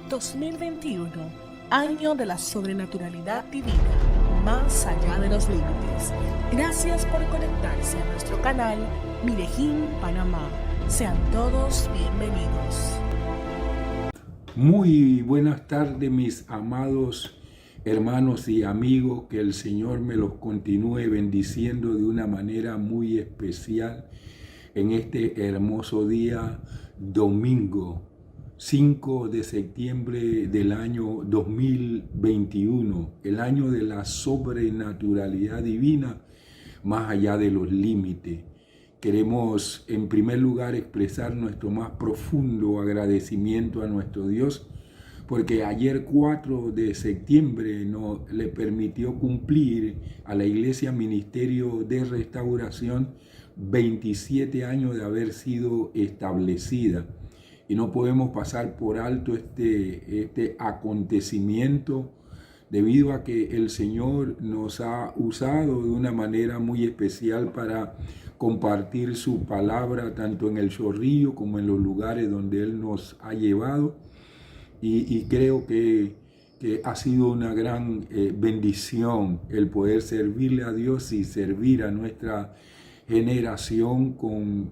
2021, año de la sobrenaturalidad divina, más allá de los límites. Gracias por conectarse a nuestro canal Mirejín Panamá. Sean todos bienvenidos. Muy buenas tardes, mis amados hermanos y amigos. Que el Señor me los continúe bendiciendo de una manera muy especial en este hermoso día domingo 5 de septiembre del año 2021, el año de la sobrenaturalidad divina más allá de los límites. Queremos en primer lugar expresar nuestro más profundo agradecimiento a nuestro Dios, porque ayer 4 de septiembre nos le permitió cumplir a la Iglesia Ministerio de Restauración 27 años de haber sido establecida. Y no podemos pasar por alto este acontecimiento, debido a que el Señor nos ha usado de una manera muy especial para compartir su palabra, tanto en el Chorrillo como en los lugares donde Él nos ha llevado. Y creo que ha sido una gran bendición el poder servirle a Dios y servir a nuestra generación con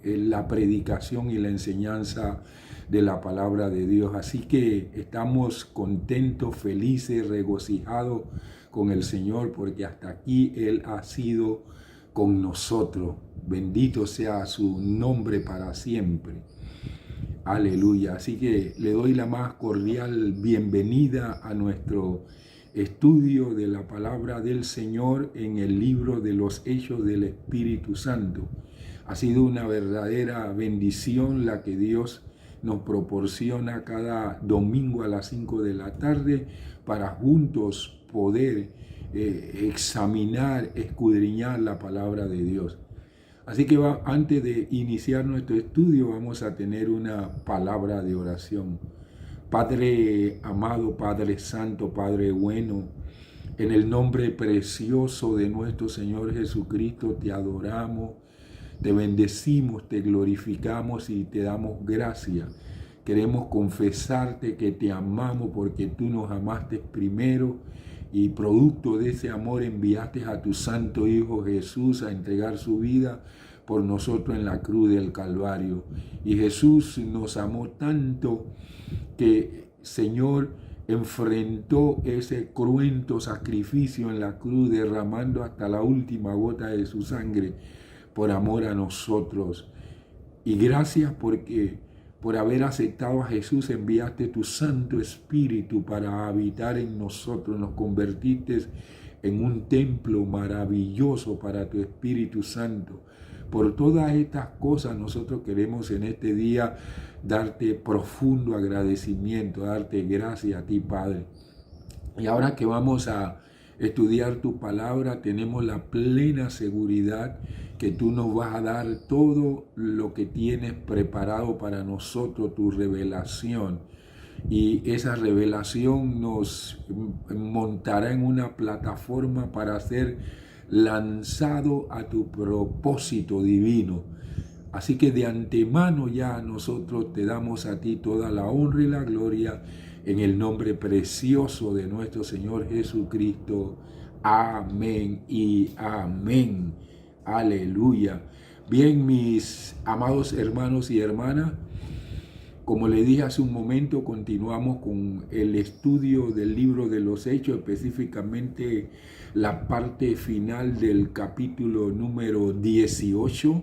la predicación y la enseñanza de la palabra de Dios. Así que estamos contentos, felices, regocijados con el Señor, porque hasta aquí Él ha sido con nosotros. Bendito sea su nombre para siempre. Aleluya. Así que le doy la más cordial bienvenida a nuestro estudio de la palabra del Señor en el libro de los Hechos del Espíritu Santo. Ha sido una verdadera bendición la que Dios nos proporciona cada domingo a las 5 de la tarde para juntos poder examinar, escudriñar la palabra de Dios. Así que antes de iniciar nuestro estudio vamos a tener una palabra de oración. Padre amado, Padre santo, Padre bueno, en el nombre precioso de nuestro Señor Jesucristo te adoramos, te bendecimos, te glorificamos y te damos gracias. Queremos confesarte que te amamos porque tú nos amaste primero y producto de ese amor enviaste a tu santo Hijo Jesús a entregar su vida por nosotros en la cruz del Calvario. Y Jesús nos amó tanto que, Señor, enfrentó ese cruento sacrificio en la cruz, derramando hasta la última gota de su sangre por amor a nosotros. Y gracias porque por haber aceptado a Jesús enviaste tu Santo Espíritu para habitar en nosotros. Nos convertiste en un templo maravilloso para tu Espíritu Santo. Por todas estas cosas nosotros queremos en este día darte profundo agradecimiento, darte gracias a ti, Padre. Y ahora que vamos a estudiar tu palabra, tenemos la plena seguridad que tú nos vas a dar todo lo que tienes preparado para nosotros, tu revelación. Y esa revelación nos montará en una plataforma para ser lanzado a tu propósito divino. Así que de antemano ya nosotros te damos a ti toda la honra y la gloria en el nombre precioso de nuestro Señor Jesucristo. Amén y amén. Aleluya. Bien, mis amados hermanos y hermanas, como le dije hace un momento, continuamos con el estudio del libro de los Hechos, específicamente la parte final del capítulo número 18.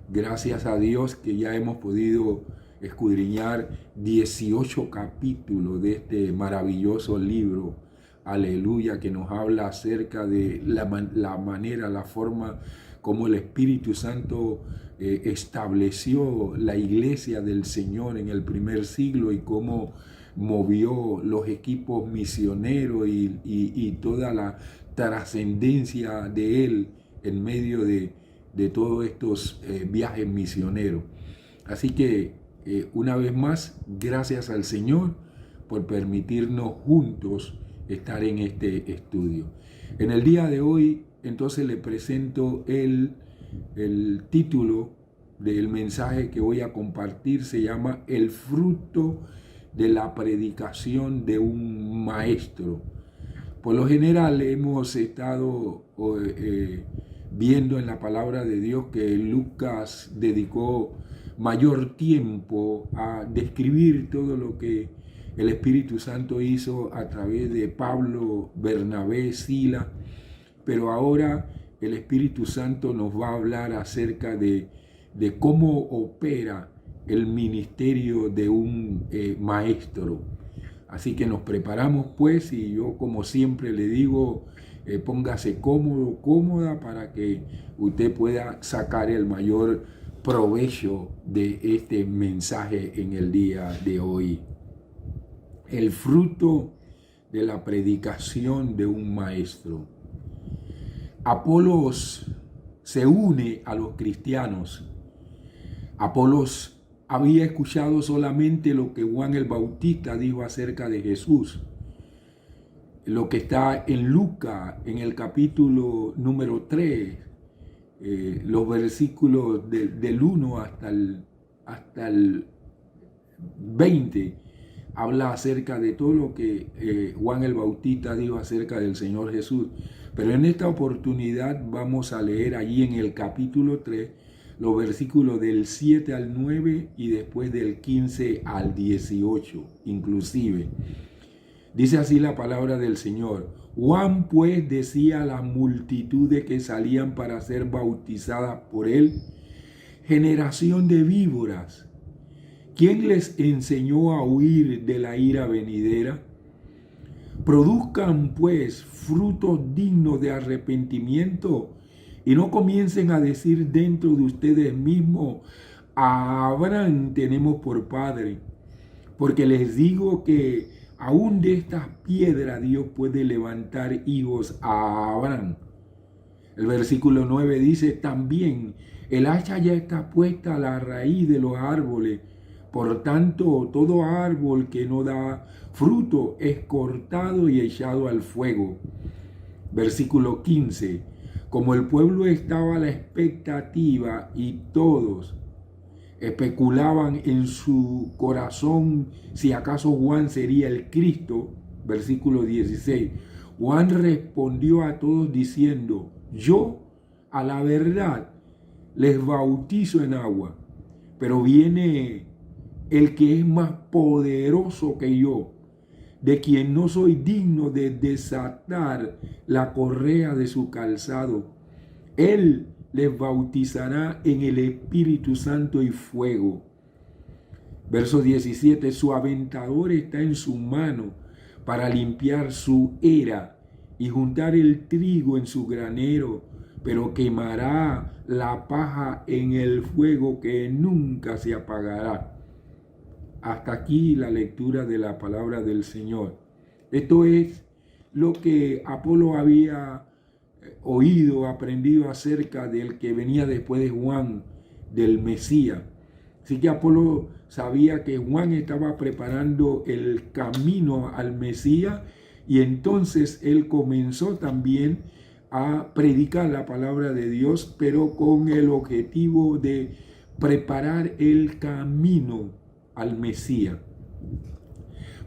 Gracias a Dios que ya hemos podido escudriñar 18 capítulos de este maravilloso libro. Aleluya, que nos habla acerca de la manera, la forma como el Espíritu Santo estableció la iglesia del Señor en el primer siglo y cómo movió los equipos misioneros y toda la trascendencia de Él en medio de todos estos viajes misioneros. Así que una vez más, gracias al Señor por permitirnos juntos estar en este estudio. En el día de hoy, entonces, le presento el título del mensaje que voy a compartir. Se llama El fruto de la predicación de un maestro. Por lo general hemos estado viendo en la palabra de Dios que Lucas dedicó mayor tiempo a describir todo lo que el Espíritu Santo hizo a través de Pablo, Bernabé, Sila, pero ahora el Espíritu Santo nos va a hablar acerca de cómo opera el ministerio de un maestro. Así que nos preparamos pues, y yo como siempre le digo, póngase cómodo, cómoda, para que usted pueda sacar el mayor provecho de este mensaje en el día de hoy. El fruto de la predicación de un maestro. Apolos se une a los cristianos. Apolos había escuchado solamente lo que Juan el Bautista dijo acerca de Jesús. Lo que está en Lucas, en el capítulo número 3, los versículos del 1 hasta el 20, habla acerca de todo lo que Juan el Bautista dijo acerca del Señor Jesús. Pero en esta oportunidad vamos a leer allí en el capítulo 3 los versículos del 7 al 9 y después del 15 al 18 inclusive. Dice así la palabra del Señor. Juan pues decía a las multitudes que salían para ser bautizadas por él: generación de víboras, ¿quién les enseñó a huir de la ira venidera? Produzcan pues frutos dignos de arrepentimiento y no comiencen a decir dentro de ustedes mismos: a Abraham tenemos por padre. Porque les digo que aún de estas piedras Dios puede levantar hijos a Abraham. El versículo 9 dice también: el hacha ya está puesta a la raíz de los árboles. Por tanto, todo árbol que no da fruto es cortado y echado al fuego. Versículo 15. Como el pueblo estaba a la expectativa y todos especulaban en su corazón si acaso Juan sería el Cristo, versículo 16, Juan respondió a todos diciendo: yo a la verdad les bautizo en agua, pero viene el que es más poderoso que yo, de quien no soy digno de desatar la correa de su calzado. Él les bautizará en el Espíritu Santo y fuego. Verso 17, su aventador está en su mano para limpiar su era y juntar el trigo en su granero, pero quemará la paja en el fuego que nunca se apagará. Hasta aquí la lectura de la palabra del Señor. Esto es lo que Apolo había oído, aprendido acerca del que venía después de Juan, del Mesías. Así que Apolo sabía que Juan estaba preparando el camino al Mesías, y entonces él comenzó también a predicar la palabra de Dios, pero con el objetivo de preparar el camino al Mesías.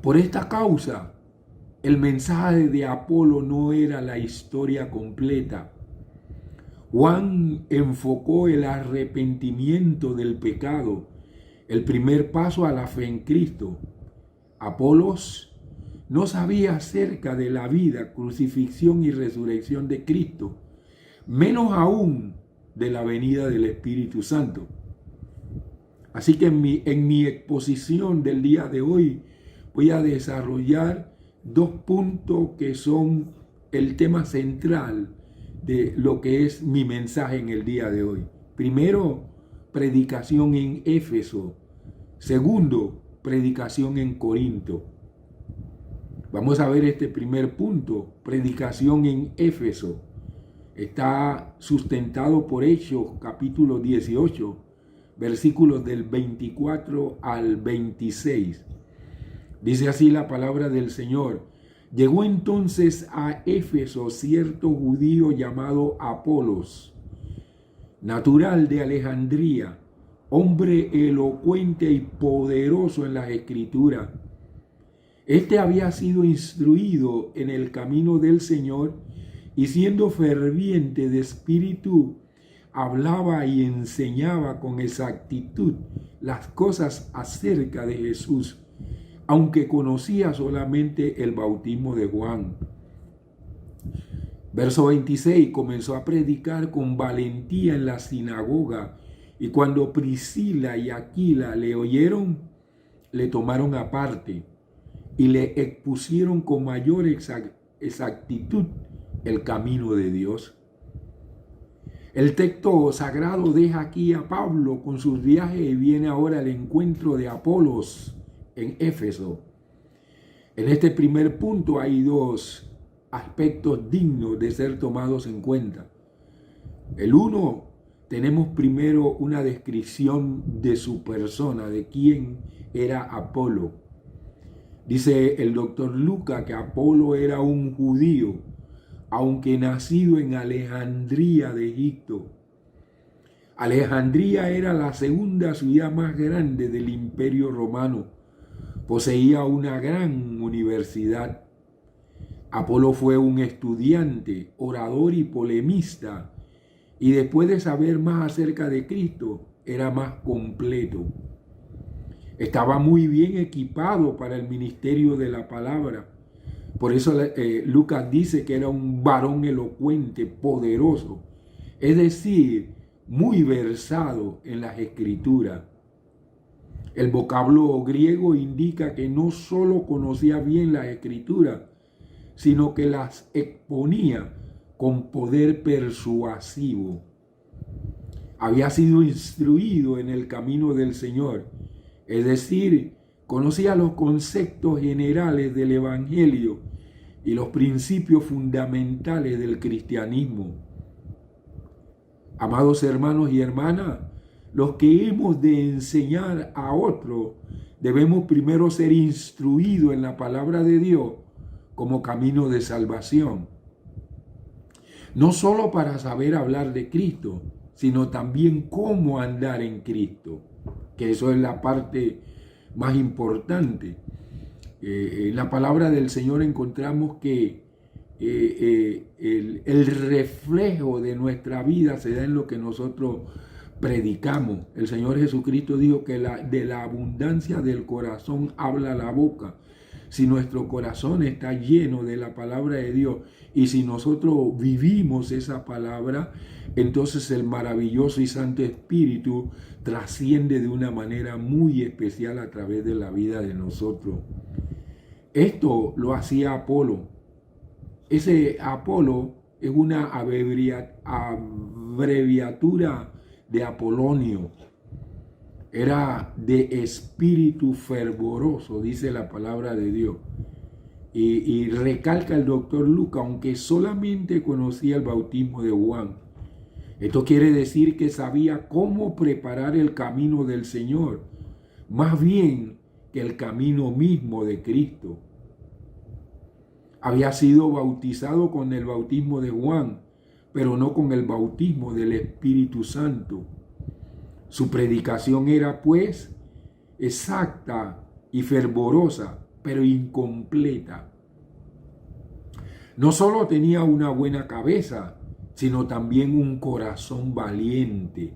Por esta causa, el mensaje de Apolo no era la historia completa. Juan enfocó el arrepentimiento del pecado, el primer paso a la fe en Cristo. Apolos no sabía acerca de la vida, crucifixión y resurrección de Cristo, menos aún de la venida del Espíritu Santo. Así que en mi exposición del día de hoy voy a desarrollar dos puntos que son el tema central de lo que es mi mensaje en el día de hoy. Primero, predicación en Éfeso. Segundo, predicación en Corinto. Vamos a ver este primer punto, predicación en Éfeso. Está sustentado por Hechos, capítulo 18, versículos del 24 al 26. Dice así la palabra del Señor. Llegó entonces a Éfeso cierto judío llamado Apolos, natural de Alejandría, hombre elocuente y poderoso en las Escrituras. Este había sido instruido en el camino del Señor y siendo ferviente de espíritu, hablaba y enseñaba con exactitud las cosas acerca de Jesús, aunque conocía solamente el bautismo de Juan. Verso 26, comenzó a predicar con valentía en la sinagoga, y cuando Priscila y Aquila le oyeron, le tomaron aparte y le expusieron con mayor exactitud el camino de Dios. El texto sagrado deja aquí a Pablo con sus viajes y viene ahora el encuentro de Apolos en Éfeso. En este primer punto hay dos aspectos dignos de ser tomados en cuenta. El uno, tenemos primero una descripción de su persona, de quién era Apolo. Dice el doctor Lucas que Apolo era un judío, aunque nacido en Alejandría de Egipto. Alejandría era la segunda ciudad más grande del Imperio Romano. Poseía una gran universidad. Apolo fue un estudiante, orador y polemista, y después de saber más acerca de Cristo, era más completo. Estaba muy bien equipado para el ministerio de la palabra. Por eso Lucas dice que era un varón elocuente, poderoso, es decir, muy versado en las escrituras. El vocablo griego indica que no solo conocía bien las escrituras, sino que las exponía con poder persuasivo. Había sido instruido en el camino del Señor, es decir, conocía los conceptos generales del Evangelio y los principios fundamentales del cristianismo. Amados hermanos y hermanas, los que hemos de enseñar a otros, debemos primero ser instruidos en la palabra de Dios como camino de salvación. No solo para saber hablar de Cristo, sino también cómo andar en Cristo, que eso es la parte más importante. En la palabra del Señor encontramos que el reflejo de nuestra vida se da en lo que nosotros predicamos. El Señor Jesucristo dijo que de la abundancia del corazón habla la boca. Si nuestro corazón está lleno de la palabra de Dios y si nosotros vivimos esa palabra, entonces el maravilloso y santo Espíritu trasciende de una manera muy especial a través de la vida de nosotros. Esto lo hacía Apolo. Ese Apolo es una abreviatura de Apolonio. Era de espíritu fervoroso, dice la palabra de Dios. Y recalca el doctor Lucas, aunque solamente conocía el bautismo de Juan. Esto quiere decir que sabía cómo preparar el camino del Señor, más bien que el camino mismo de Cristo. Había sido bautizado con el bautismo de Juan, pero no con el bautismo del Espíritu Santo. Su predicación era, pues, exacta y fervorosa, pero incompleta. No solo tenía una buena cabeza, sino también un corazón valiente.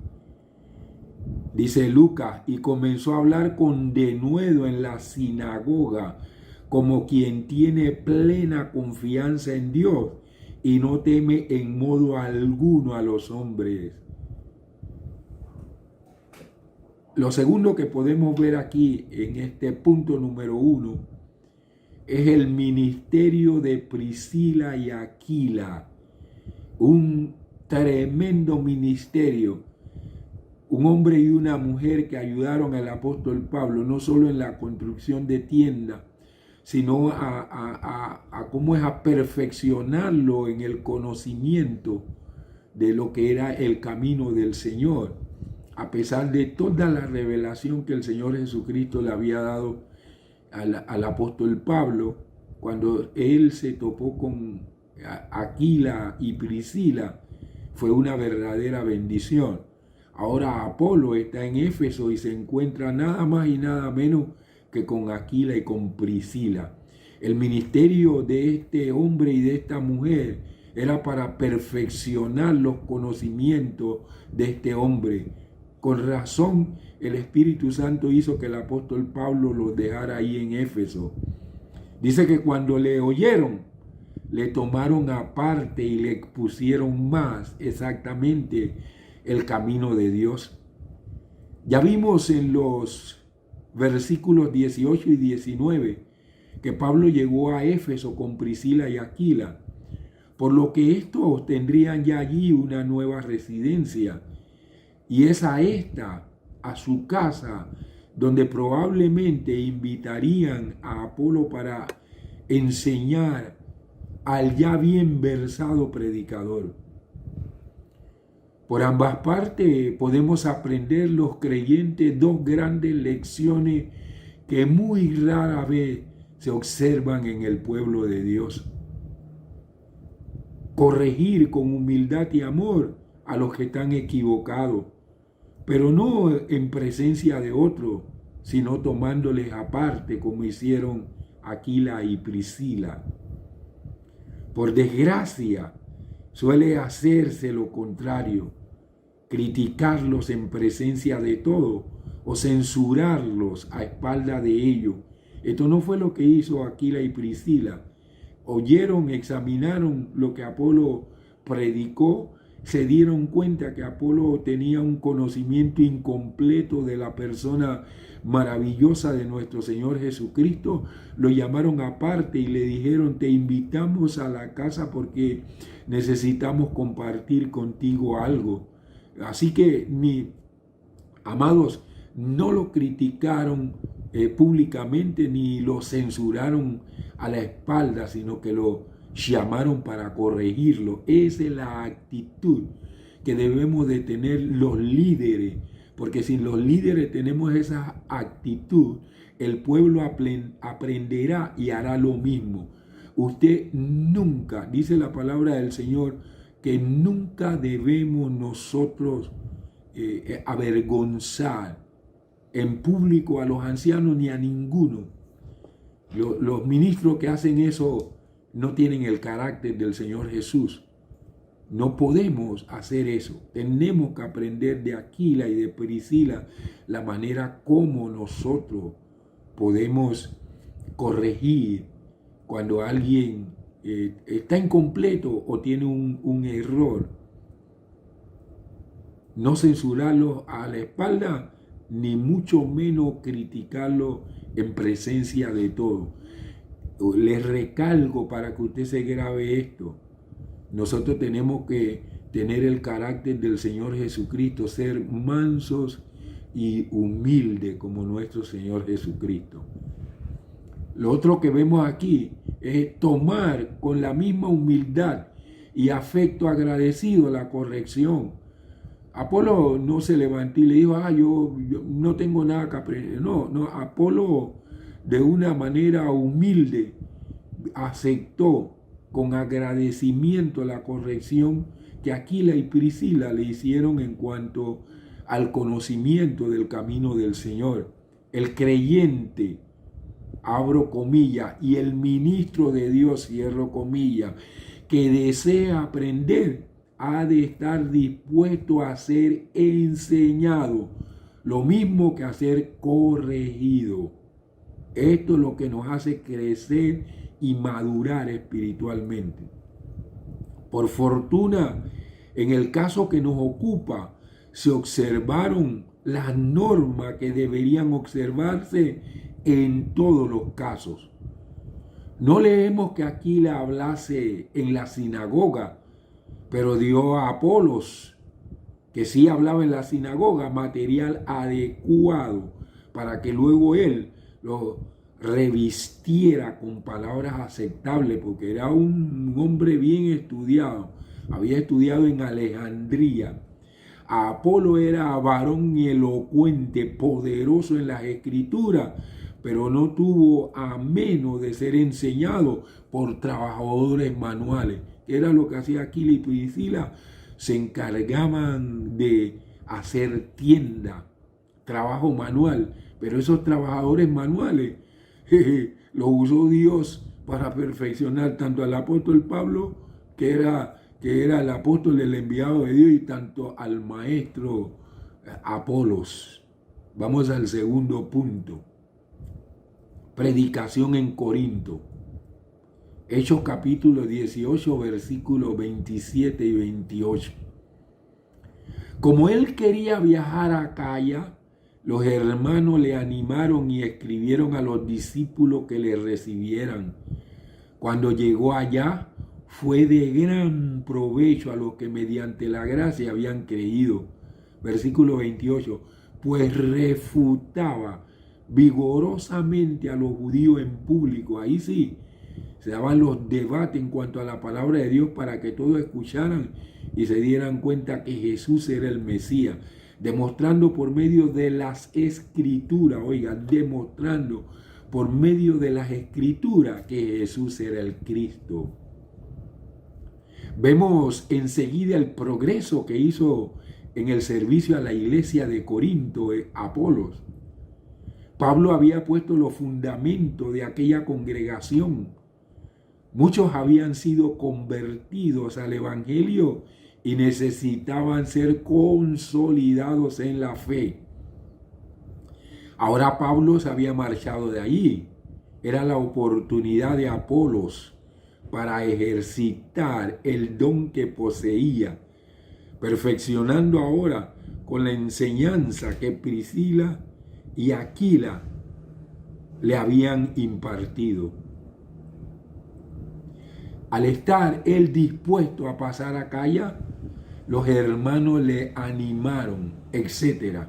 Dice Lucas, y comenzó a hablar con denuedo en la sinagoga, como quien tiene plena confianza en Dios y no teme en modo alguno a los hombres. Lo segundo que podemos ver aquí en este punto número 1 es el ministerio de Priscila y Aquila. Un tremendo ministerio. Un hombre y una mujer que ayudaron al apóstol Pablo, no solo en la construcción de tiendas, sino a cómo es a perfeccionarlo en el conocimiento de lo que era el camino del Señor, a pesar de toda la revelación que el Señor Jesucristo le había dado al apóstol Pablo. Cuando él se topó con Aquila y Priscila, fue una verdadera bendición. Ahora Apolo está en Éfeso y se encuentra nada más y nada menos que con Aquila y con Priscila. El ministerio de este hombre y de esta mujer era para perfeccionar los conocimientos de este hombre. Con razón, el Espíritu Santo hizo que el apóstol Pablo los dejara ahí en Éfeso. Dice que cuando le oyeron, le tomaron aparte y le expusieron más exactamente el camino de Dios. Ya vimos en los versículos 18 y 19 que Pablo llegó a Éfeso con Priscila y Aquila, por lo que estos tendrían ya allí una nueva residencia, y es a su casa, donde probablemente invitarían a Apolo para enseñar al ya bien versado predicador. Por ambas partes podemos aprender los creyentes dos grandes lecciones que muy rara vez se observan en el pueblo de Dios. Corregir con humildad y amor a los que están equivocados, pero no en presencia de otros, sino tomándoles aparte como hicieron Aquila y Priscila. Por desgracia, suele hacerse lo contrario, criticarlos en presencia de todos o censurarlos a espalda de ellos. Esto no fue lo que hizo Aquila y Priscila. Oyeron, examinaron lo que Apolo predicó, se dieron cuenta que Apolo tenía un conocimiento incompleto de la persona maravillosa de nuestro Señor Jesucristo, lo llamaron aparte y le dijeron: te invitamos a la casa porque necesitamos compartir contigo algo. Así que, amados, no lo criticaron públicamente ni lo censuraron a la espalda, sino que lo llamaron para corregirlo. Esa es la actitud que debemos de tener los líderes, porque si los líderes tenemos esa actitud, el pueblo aprenderá y hará lo mismo. Usted nunca, dice la palabra del Señor, que nunca debemos nosotros avergonzar en público a los ancianos ni a ninguno. Los ministros que hacen eso no tienen el carácter del Señor Jesús. No podemos hacer eso. Tenemos que aprender de Aquila y de Priscila la manera como nosotros podemos corregir cuando alguien está incompleto o tiene un error. No censurarlo a la espalda, ni mucho menos criticarlo en presencia de todos. Les recalco para que usted se grabe esto. Nosotros tenemos que tener el carácter del Señor Jesucristo, ser mansos y humildes como nuestro Señor Jesucristo. Lo otro que vemos aquí es tomar con la misma humildad y afecto agradecido la corrección. Apolo no se levantó y le dijo: yo no tengo nada que aprender. No, Apolo de una manera humilde aceptó con agradecimiento la corrección que Aquila y Priscila le hicieron en cuanto al conocimiento del camino del Señor. El creyente, abro comillas, y el ministro de Dios, cierro comillas, que desea aprender, ha de estar dispuesto a ser enseñado, lo mismo que a ser corregido. Esto es lo que nos hace crecer y madurar espiritualmente. Por fortuna, en el caso que nos ocupa, se observaron las normas que deberían observarse en todos los casos. No leemos que Aquila hablase en la sinagoga, pero dio a Apolos, que sí hablaba en la sinagoga, material adecuado para que luego él lo revistiera con palabras aceptables, porque era un hombre bien estudiado, había estudiado en Alejandría. Apolo era varón elocuente, poderoso en las escrituras, pero no tuvo a menos de ser enseñado por trabajadores manuales. Era lo que hacía Aquila y Priscila, se encargaban de hacer tienda, trabajo manual, pero esos trabajadores manuales los usó Dios para perfeccionar tanto al apóstol Pablo, que era el apóstol, el enviado de Dios, y tanto al maestro Apolos. Vamos al segundo punto. Predicación en Corinto. Hechos capítulo 18, versículos 27 y 28. Como él quería viajar a Acaya, los hermanos le animaron y escribieron a los discípulos que le recibieran. Cuando llegó allá, fue de gran provecho a los que mediante la gracia habían creído. Versículo 28. Pues refutaba vigorosamente a los judíos en público. Ahí sí, se daban los debates en cuanto a la palabra de Dios para que todos escucharan y se dieran cuenta que Jesús era el Mesías, demostrando por medio de las escrituras, demostrando por medio de las escrituras que Jesús era el Cristo. Vemos enseguida el progreso que hizo en el servicio a la iglesia de Corinto, Apolos. Pablo había puesto los fundamentos de aquella congregación. Muchos habían sido convertidos al evangelio y necesitaban ser consolidados en la fe. Ahora Pablo se había marchado de allí. Era la oportunidad de Apolos para ejercitar el don que poseía, perfeccionando ahora con la enseñanza que Priscila y Aquila le habían impartido. Al estar él dispuesto a pasar a Acaya, los hermanos le animaron, etc.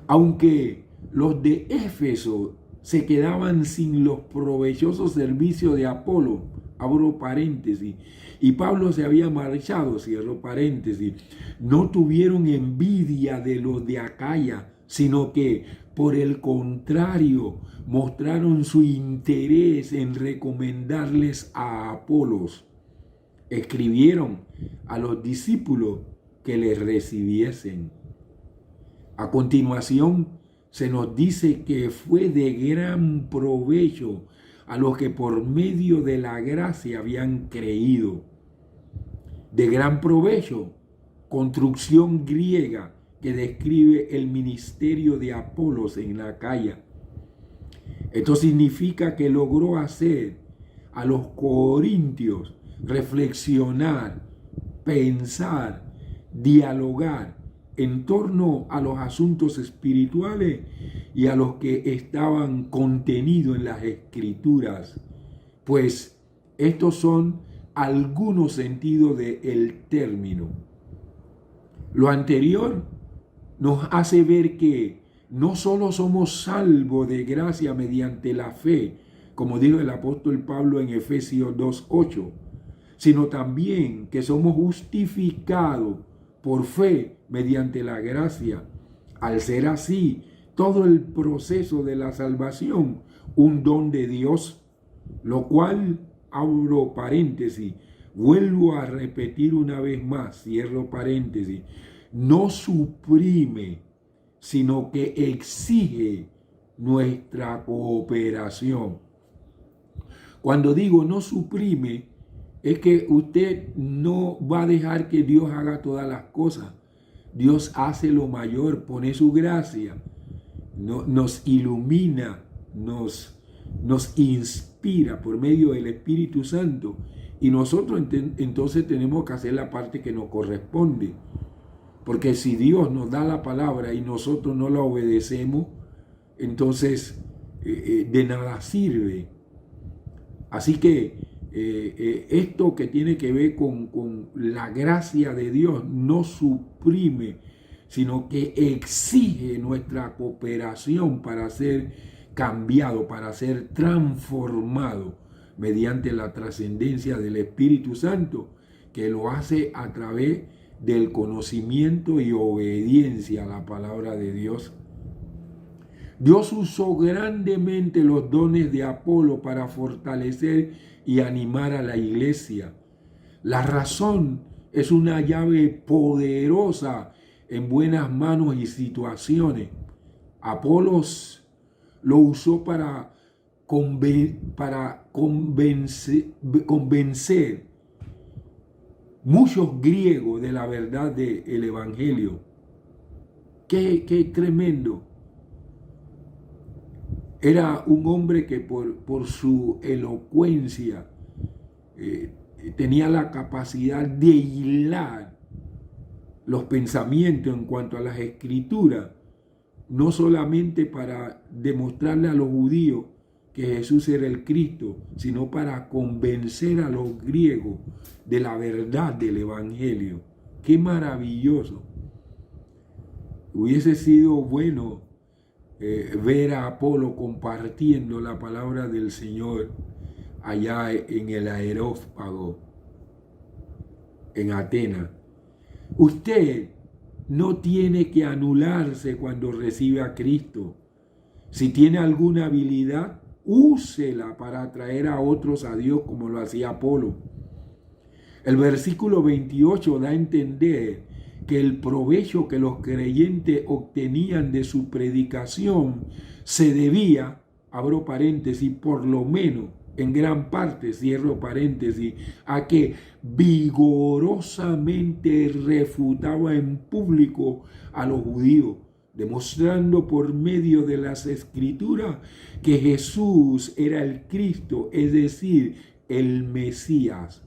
Aunque los de Éfeso se quedaban sin los provechosos servicios de Apolo, abro paréntesis, y Pablo se había marchado, cierro paréntesis, no tuvieron envidia de los de Acaya, sino que por el contrario mostraron su interés en recomendarles a Apolos. Escribieron a los discípulos que les recibiesen. A continuación se nos dice que fue de gran provecho a los que por medio de la gracia habían creído. De gran provecho, construcción griega que describe el ministerio de Apolos en la Acaya. Esto significa que logró hacer a los corintios reflexionar, pensar, dialogar en torno a los asuntos espirituales y a los que estaban contenidos en las escrituras, pues estos son algunos sentidos del término. Lo anterior nos hace ver que no solo somos salvos de gracia mediante la fe, como dijo el apóstol Pablo en Efesios 2:8, sino también que somos justificados por fe mediante la gracia. Al ser así, todo el proceso de la salvación, un don de Dios, lo cual, abro paréntesis, vuelvo a repetir una vez más, cierro paréntesis, no suprime, sino que exige nuestra cooperación. Cuando digo no suprime, es que usted no va a dejar que Dios haga todas las cosas. Dios hace lo mayor, pone su gracia, nos ilumina, nos inspira por medio del Espíritu Santo, y nosotros entonces tenemos que hacer la parte que nos corresponde. Porque si Dios nos da la palabra y nosotros no la obedecemos, entonces de nada sirve. Así que esto que tiene que ver con la gracia de Dios no suprime, sino que exige nuestra cooperación para ser cambiado, para ser transformado mediante la trascendencia del Espíritu Santo, que lo hace a través del conocimiento y obediencia a la palabra de Dios. Dios usó grandemente los dones de Apolo para fortalecer y animar a la iglesia. La razón es una llave poderosa en buenas manos y situaciones. Apolos lo usó para para convencer muchos griegos de la verdad del Evangelio. Qué tremendo. Era un hombre que por su elocuencia tenía la capacidad de hilar los pensamientos en cuanto a las escrituras, no solamente para demostrarle a los judíos que Jesús era el Cristo, sino para convencer a los griegos de la verdad del Evangelio. ¡Qué maravilloso! Hubiese sido bueno ver a Apolo compartiendo la palabra del Señor allá en el Areópago, en Atenas. Usted no tiene que anularse cuando recibe a Cristo. Si tiene alguna habilidad, úsela para atraer a otros a Dios como lo hacía Apolo. El versículo 28 da a entender que el provecho que los creyentes obtenían de su predicación se debía, abro paréntesis, por lo menos en gran parte, cierro paréntesis, a que vigorosamente refutaba en público a los judíos, demostrando por medio de las escrituras que Jesús era el Cristo, es decir, el Mesías.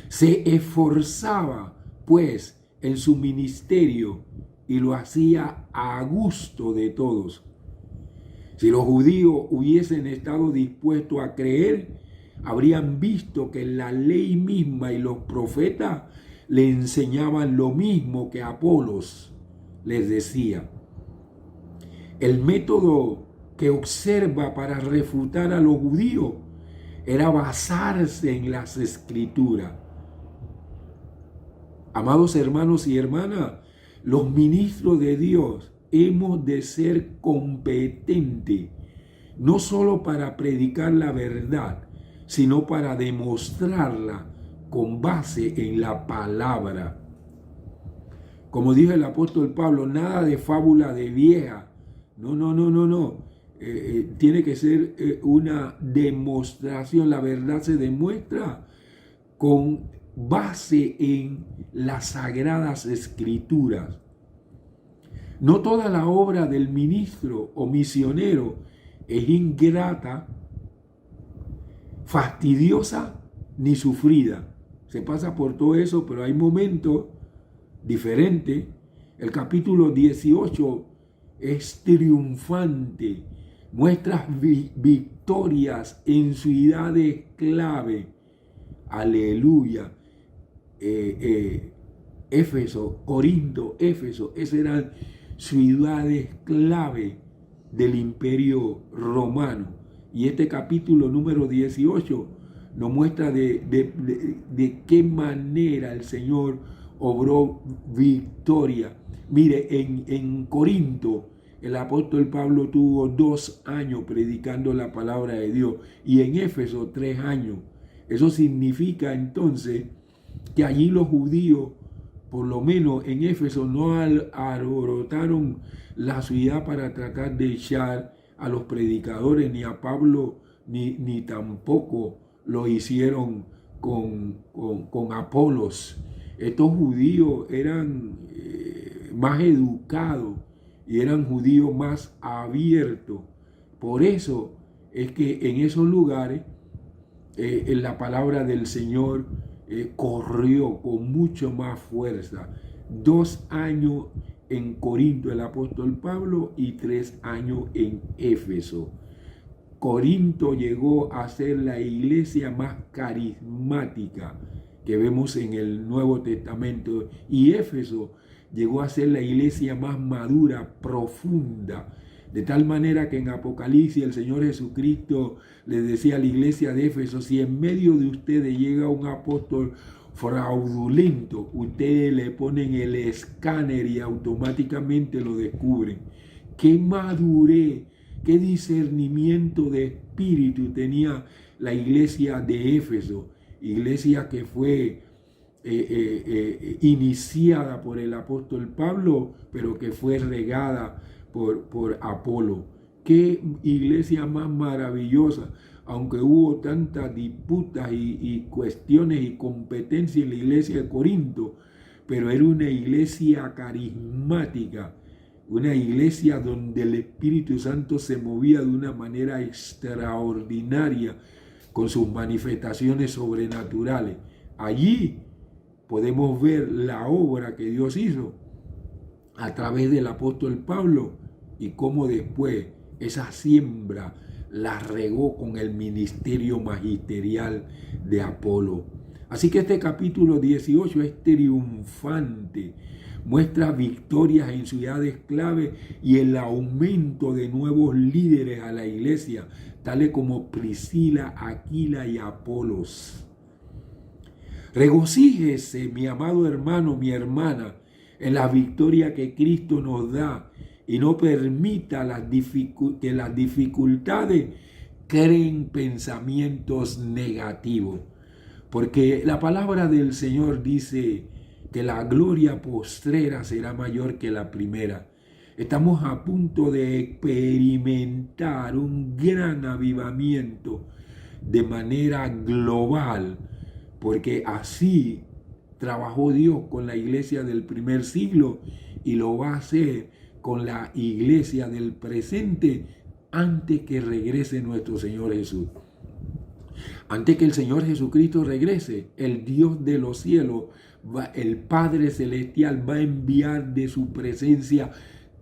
Se esforzaba, pues, en su ministerio y lo hacía a gusto de todos. Si los judíos hubiesen estado dispuestos a creer, habrían visto que la ley misma y los profetas le enseñaban lo mismo que Apolos les decía. El método que observa para refutar a los judíos era basarse en las escrituras. Amados hermanos y hermanas, los ministros de Dios hemos de ser competentes, no solo para predicar la verdad, sino para demostrarla con base en la palabra. Como dijo el apóstol Pablo, nada de fábula de vieja. No. Tiene que ser una demostración. La verdad se demuestra con base en las sagradas escrituras. No toda la obra del ministro o misionero es ingrata, fastidiosa ni sufrida. Se pasa por todo eso, pero hay momentos diferentes. El capítulo 18 es triunfante, muestra victorias en ciudades clave. Aleluya. Éfeso, Corinto, Éfeso, esas eran ciudades clave del imperio romano. Y este capítulo número 18 nos muestra de qué manera el Señor obró victoria. Mire, en Corinto el apóstol Pablo tuvo 2 años predicando la palabra de Dios y en Éfeso 3 años. Eso significa entonces que allí los judíos, por lo menos en Éfeso, no alborotaron la ciudad para tratar de echar a los predicadores, ni a Pablo, ni tampoco lo hicieron con Apolos. Estos judíos eran más educados y eran judíos más abiertos. Por eso es que en esos lugares en la palabra del Señor corrió con mucho más fuerza. 2 años en Corinto el apóstol Pablo y 3 años en Éfeso. Corinto llegó a ser la iglesia más carismática que vemos en el Nuevo Testamento y Éfeso llegó a ser la iglesia más madura, profunda, de tal manera que en Apocalipsis el Señor Jesucristo le decía a la iglesia de Éfeso: si en medio de ustedes llega un apóstol fraudulento, ustedes le ponen el escáner y automáticamente lo descubren. ¡Qué madurez, qué discernimiento de espíritu tenía la iglesia de Éfeso! Iglesia que fue iniciada por el apóstol Pablo, pero que fue regada por Apolo. qué iglesia más maravillosa, aunque hubo tantas disputas y cuestiones y competencias en la iglesia de Corinto, pero era una iglesia carismática, una iglesia donde el Espíritu Santo se movía de una manera extraordinaria con sus manifestaciones sobrenaturales. Allí podemos ver la obra que Dios hizo a través del apóstol Pablo y cómo después esa siembra la regó con el ministerio magisterial de Apolo. Así que este capítulo 18 es triunfante, muestra victorias en ciudades clave y el aumento de nuevos líderes a la iglesia, tales como Priscila, Aquila y Apolos. Regocíjese, mi amado hermano, mi hermana, en la victoria que Cristo nos da y no permita que las dificultades creen pensamientos negativos. Porque la palabra del Señor dice que la gloria postrera será mayor que la primera. Estamos a punto de experimentar un gran avivamiento de manera global, porque así trabajó Dios con la iglesia del primer siglo y lo va a hacer con la iglesia del presente antes que regrese nuestro Señor Jesús. Antes que el Señor Jesucristo regrese, el Dios de los cielos, el Padre Celestial va a enviar de su presencia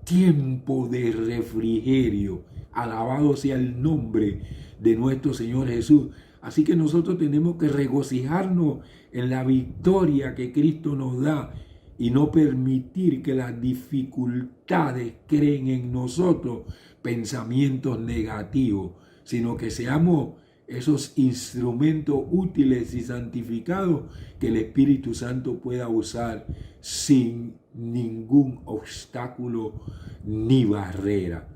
tiempo de refrigerio. Alabado sea el nombre de nuestro Señor Jesús. Así que nosotros tenemos que regocijarnos en la victoria que Cristo nos da y no permitir que las dificultades creen en nosotros pensamientos negativos, sino que seamos esos instrumentos útiles y santificados que el Espíritu Santo pueda usar sin ningún obstáculo ni barrera.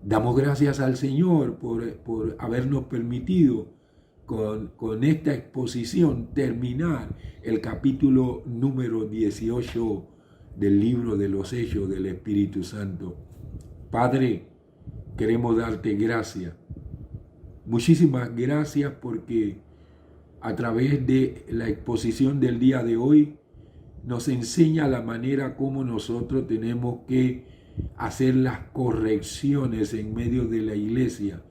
Damos gracias al Señor por habernos permitido con esta exposición terminar el capítulo número 18 del libro de los Hechos del Espíritu Santo. Padre, queremos darte gracias. Muchísimas gracias porque a través de la exposición del día de hoy nos enseña la manera como nosotros tenemos que hacer las correcciones en medio de la iglesia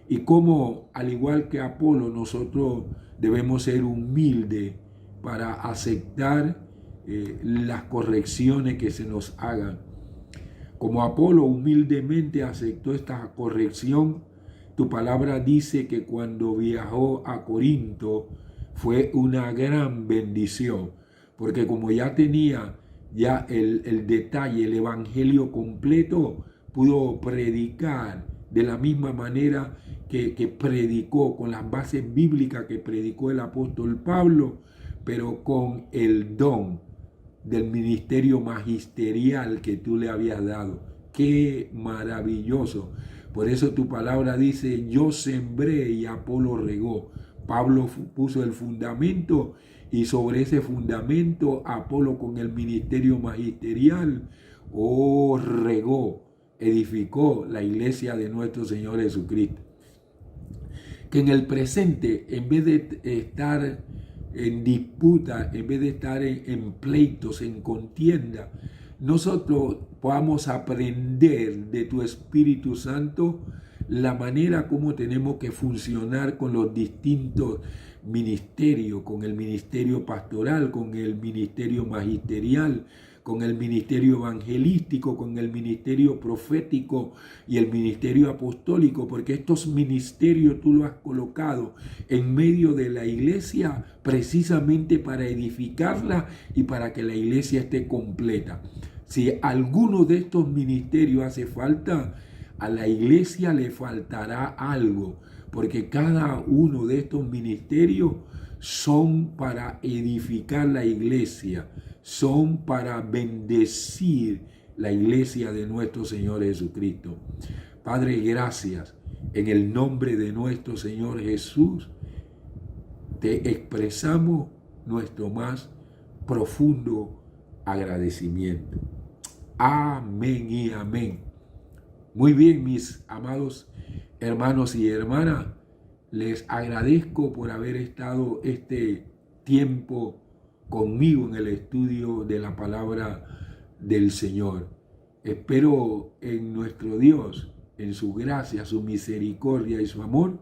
y cómo, al igual que Apolo, nosotros debemos ser humildes para aceptar las correcciones que se nos hagan. Como Apolo humildemente aceptó esta corrección, tu palabra dice que cuando viajó a Corinto fue una gran bendición, porque como ya tenía el detalle, el evangelio completo, pudo predicar de la misma manera que predicó, con las bases bíblicas que predicó el apóstol Pablo, pero con el don del ministerio magisterial que tú le habías dado. ¡Qué maravilloso! Por eso tu palabra dice, yo sembré y Apolo regó. Pablo puso el fundamento y sobre ese fundamento Apolo con el ministerio magisterial regó, edificó la iglesia de nuestro Señor Jesucristo. Que en el presente, en vez de estar en disputa, en vez de estar en pleitos, en contienda, nosotros podamos aprender de tu Espíritu Santo la manera como tenemos que funcionar con los distintos ministerios, con el ministerio pastoral, con el ministerio magisterial, con el ministerio evangelístico, con el ministerio profético y el ministerio apostólico, porque estos ministerios tú los has colocado en medio de la iglesia precisamente para edificarla y para que la iglesia esté completa. Si alguno de estos ministerios hace falta, a la iglesia le faltará algo, porque cada uno de estos ministerios son para edificar la iglesia, son para bendecir la iglesia de nuestro Señor Jesucristo. Padre, gracias. En el nombre de nuestro Señor Jesús, te expresamos nuestro más profundo agradecimiento. Amén y amén. Muy bien, mis amados hermanos y hermanas, les agradezco por haber estado este tiempo conmigo en el estudio de la palabra del Señor. Espero en nuestro Dios, en su gracia, su misericordia y su amor,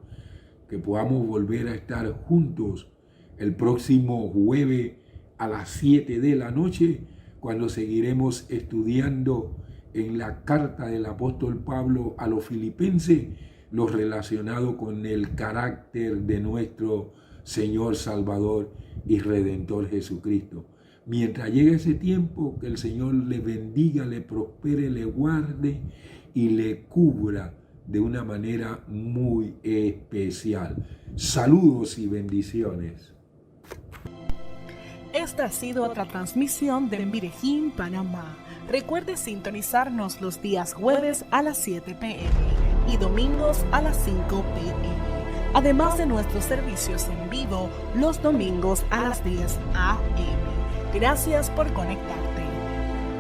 que podamos volver a estar juntos el próximo jueves a las 7 de la noche, cuando seguiremos estudiando en la carta del apóstol Pablo a los filipenses, lo relacionado con el carácter de nuestro Señor Salvador y Redentor Jesucristo. Mientras llegue ese tiempo, que el Señor le bendiga, le prospere, le guarde y le cubra de una manera muy especial. Saludos y bendiciones. Esta ha sido otra transmisión de Medellín, Panamá. Recuerde sintonizarnos los días jueves a las 7 p.m. y domingos a las 5 p.m. Además de nuestros servicios en vivo los domingos a las 10 a.m. Gracias por conectarte.